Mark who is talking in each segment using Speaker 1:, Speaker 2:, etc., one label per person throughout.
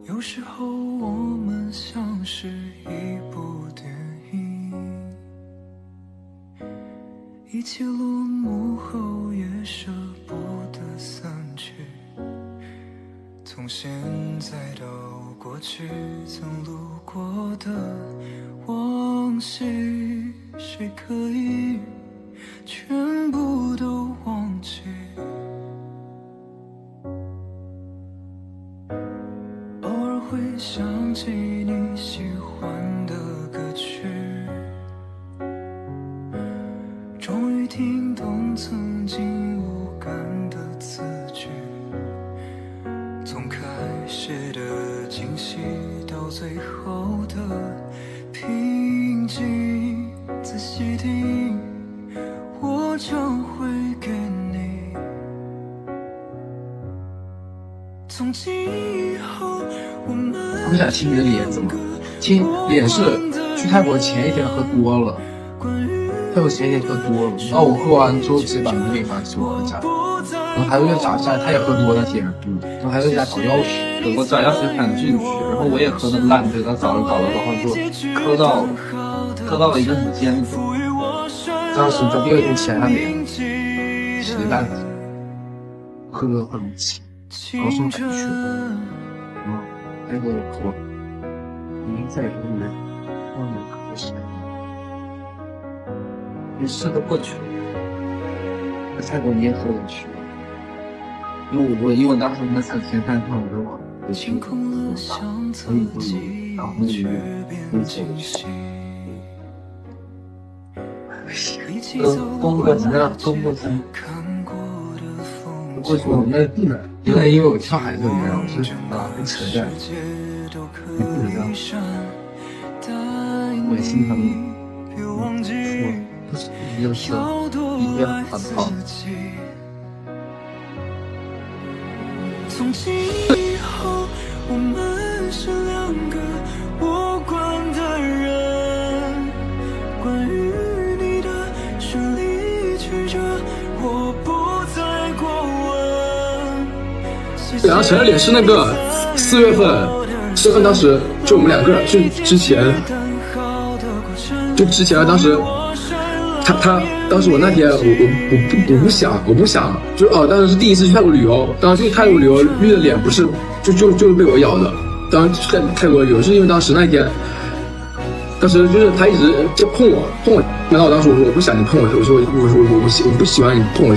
Speaker 1: 有时候我们像是一部电影，一起落幕后也舍不得散去。从现在到过去曾路过的往昔，谁可以全部都忘记？偶尔会想起你喜欢的歌曲，终于听懂曾经无感的字句，从开始的惊喜到最后的平静，仔细听，我将会给你。从今以后我们
Speaker 2: 我不想听你的脸，怎么听脸是去泰国前一天喝多了，泰国前一天喝多了，然后我喝完之后直接把门给反锁我的家，然后还有一个假债，他也喝多那天，然后还有一家找钥匙，我找钥匙想进去，然后我也喝的烂醉，他找着搞了，然后就磕到了一个很尖的，当时就第二天起来他脸实在喝得很急，高速赶去，结果我已经再也不能忘了喝水，于是都过去了。在泰国你也喝得去，因为我当时那3天3趟我
Speaker 1: 清空了像曾经，却变惊喜。
Speaker 2: 风过怎样？风过怎样？过去我那地呢？因为我跳海这里面，我是很扯淡，你不能这样。我心疼你，不是你就是一定很好。
Speaker 1: 从今以后，我们是两个我管的人。关于你的是离去着，我不再过问。
Speaker 3: 然后陈二脸是那个4月份当时就我们2个，就之前当时他当时我那天我不想就当时是第一次去泰国旅游，当时去泰国旅游绿的脸不是就是被我咬的，当时在泰国旅游是因为当时那天。当时就是他一直就碰我，然后我当时我说我不想你碰我，我说我不喜欢你碰我，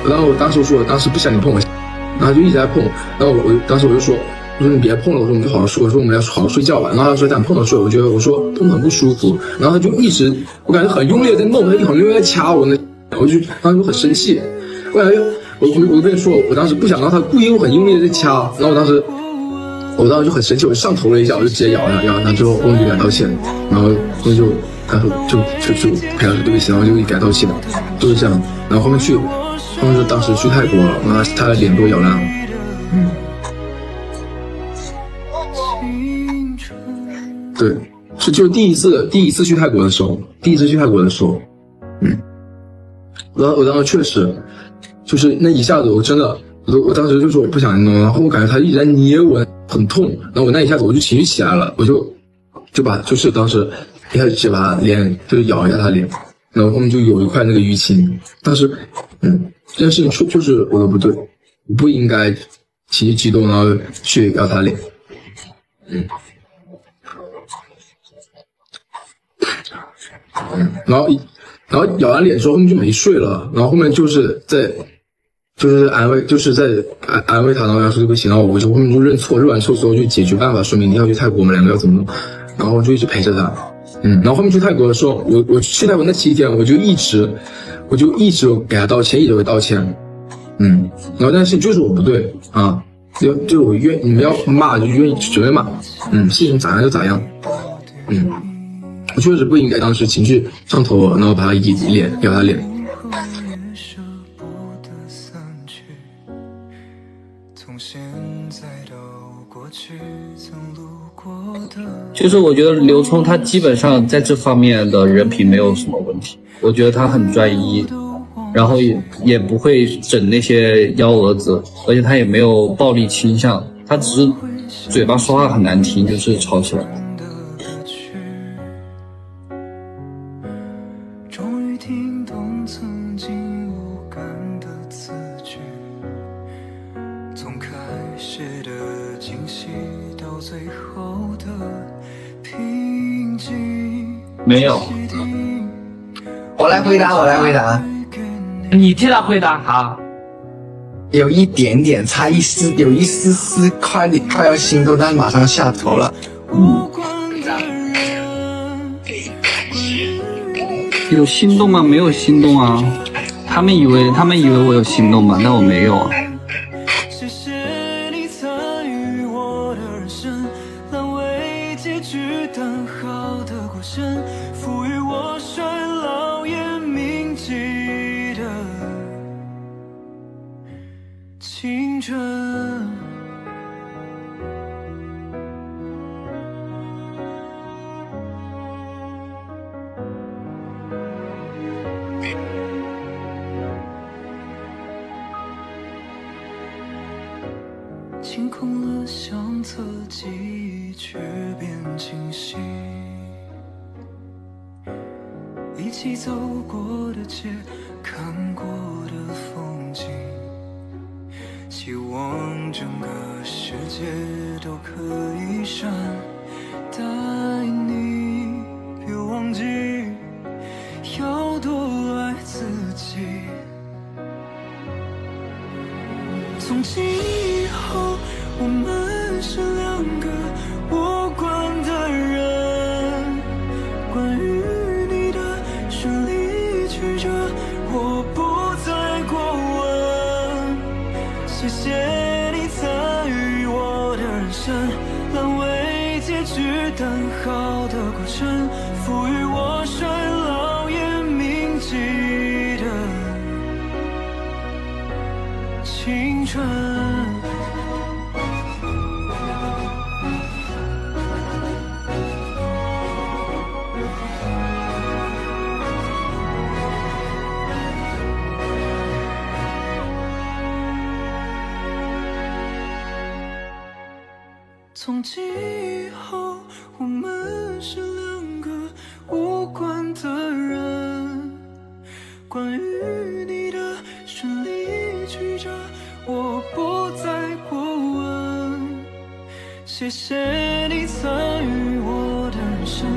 Speaker 3: 然后我当时我说我当时不想你碰我，然后他就一直在碰，然后我当时我就说你别碰了，我说我们就好好睡，我说我们要好好睡觉吧，然后他说想碰着睡，我说碰很不舒服，然后他就一直我感觉很用力的在弄，他很用力在掐我，我就当时我很生气，我感觉我就跟你说我当时不想让他故意很用力的在掐，然后我当时就很生气，我就上头了一下，我就直接咬他，之后我们就给他道歉，然后就他说就赔他说对不起，然后就给他道歉，就是这样。然后后面就当时去泰国了，然后他的脸都咬烂了，对，就是第一次去泰国的时候，我当时确实就是那一下子我真的。我当时就说我不想弄，然后我感觉他一直在捏我，很痛。然后我那一下子我就情绪起来了，我就就是当时一开始把他脸就咬一下他脸，然后后面就有一块那个淤青。当时这件事情就是我的不对，我不应该情绪激动然后去咬他脸。然后咬完脸之后后面就没睡了，然后后面就是在安慰他，然后要说对不起，然后我就后面就认完错之后就解决办法，说明你要去泰国，我们2个要怎么弄，然后我就一直陪着他，然后后面去泰国的时候，我去泰国那7天，我就一直给他道歉，一直会道歉，然后但是就是我不对啊，就我你们要骂就愿意准备骂，事情咋样就咋样，我确实不应该当时情绪上头，然后把他咬他脸。
Speaker 4: 就是我觉得刘聪他基本上在这方面的人品没有什么问题，我觉得他很专一，然后也不会整那些幺蛾子，而且他也没有暴力倾向，他只是嘴巴说话很难听，就是吵起来。
Speaker 1: 终于听懂曾经无感的字句，从开始的惊喜到最后的平静。
Speaker 4: 没有，
Speaker 2: 我来回答，
Speaker 4: 你替他回答好。
Speaker 2: 有一点点差，有一丝丝快要心动，但马上下头了。
Speaker 4: 有心动吗？没有心动啊。他们以为我有心动吧，但我没有啊。
Speaker 1: 谢谢你参与我的人生，烂尾结局等好的过程，赋予我衰老也铭记的青春。清空了相册，记忆却变清晰。一起走过的街，看过的风景，希望整个世界都可以善待你。别忘记要多爱自己。从今以后，我们是两个无关的人。关于你的顺利曲折，我不再过问。谢谢你参与我的人生，烂尾结局等好的过程，赋予我衰老也铭记的青春。从今以后，我们是两个无关的人。关于你的顺利曲折，我不再过问。谢谢你参与我的人生，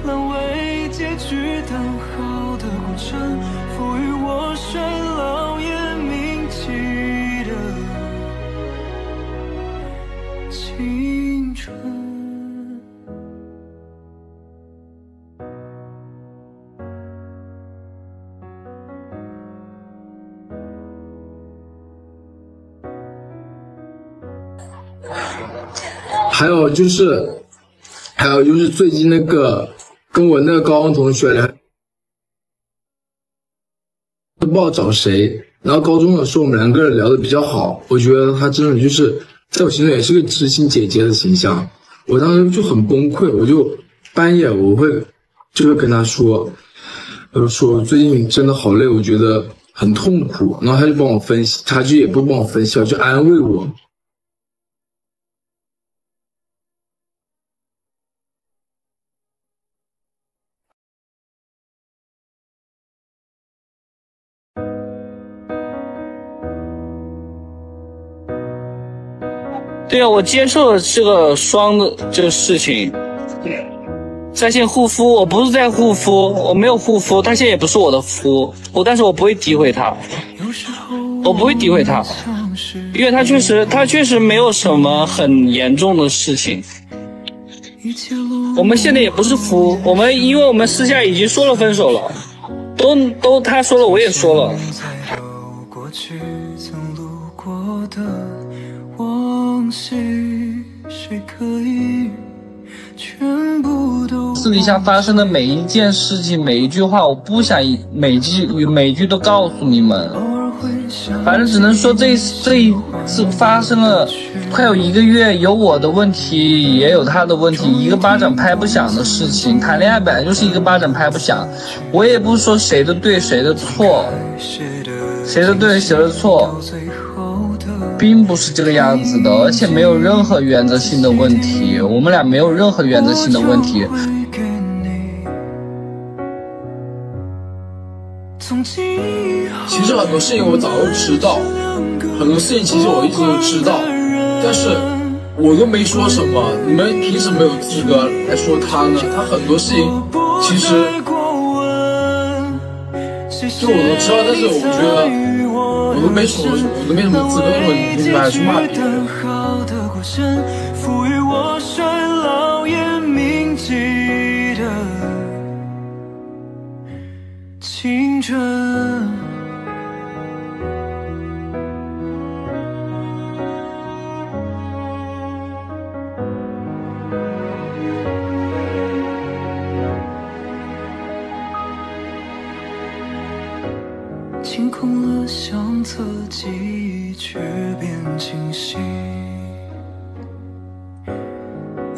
Speaker 1: 烂尾结局等好的过程，赋予我衰老也铭记的青春。
Speaker 3: 还有就是最近那个跟我那个高中同学聊，不知道找谁。然后高中的时候我们两个人聊得比较好，我觉得他真的就是在我心中也是个知心姐姐的形象。我当时就很崩溃，我就半夜我会跟他说，说最近真的好累，我觉得很痛苦。然后他就帮我分析，他就也不帮我分析，就安慰我。
Speaker 4: 对啊，我接受了这个双的这个事情。在线护肤，我不是在护肤，我没有护肤，他现在也不是我的肤，但是我不会诋毁他，我不会诋毁他，因为他确实没有什么很严重的事情。我们现在也不是夫，因为我们私下已经说了分手了，都他说了，我也说了。私底下发生的每一件事情，每一句话，我不想每句都告诉你们。反正只能说这一次发生了快有1个月，有我的问题，也有他的问题，一个巴掌拍不响的事情。谈恋爱本来就是一个巴掌拍不响，我也不是说谁的对谁的错，谁的对谁的错。并不是这个样子的，而且没有任何原则性的问题，我们俩没有任何原则性的问题。
Speaker 3: 其实很多事情我早就知道，很多事情其实我一直都知道，但是我都没说什么，你们凭什么有资格来说他呢？他很多事情其实就我都知道，但是我觉得我都没什么资格说你们还去骂别人。
Speaker 1: 青春，清空了相册，记忆却变清晰。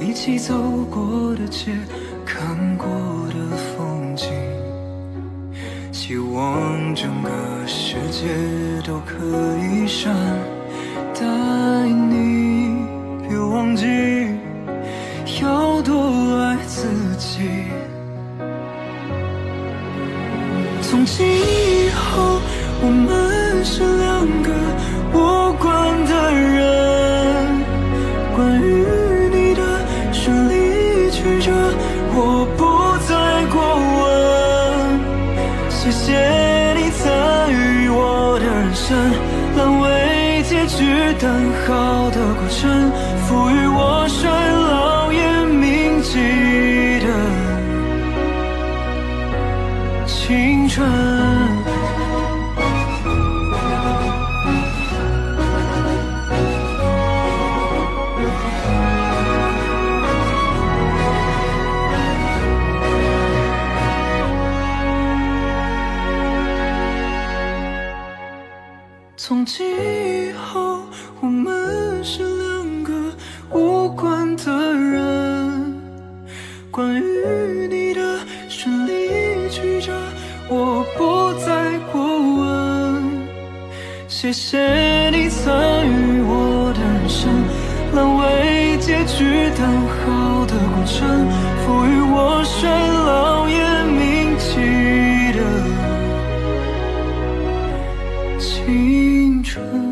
Speaker 1: 一起走过的街，看过的风景。希望整个世界都可以善待你，别忘记要多爱自己。从今以后，我们是两个无关的人。关于你的顺利曲折，我不再过问。谢谢你参与我的人生，烂尾结局等好的过程，赋予我衰老也铭记的青春。从今以后，我们是两个无关的人。关于你的顺利曲折，我不再过问。谢谢你参与我的人生，烂尾结局等好的过程，赋予我衰老也铭记的青春。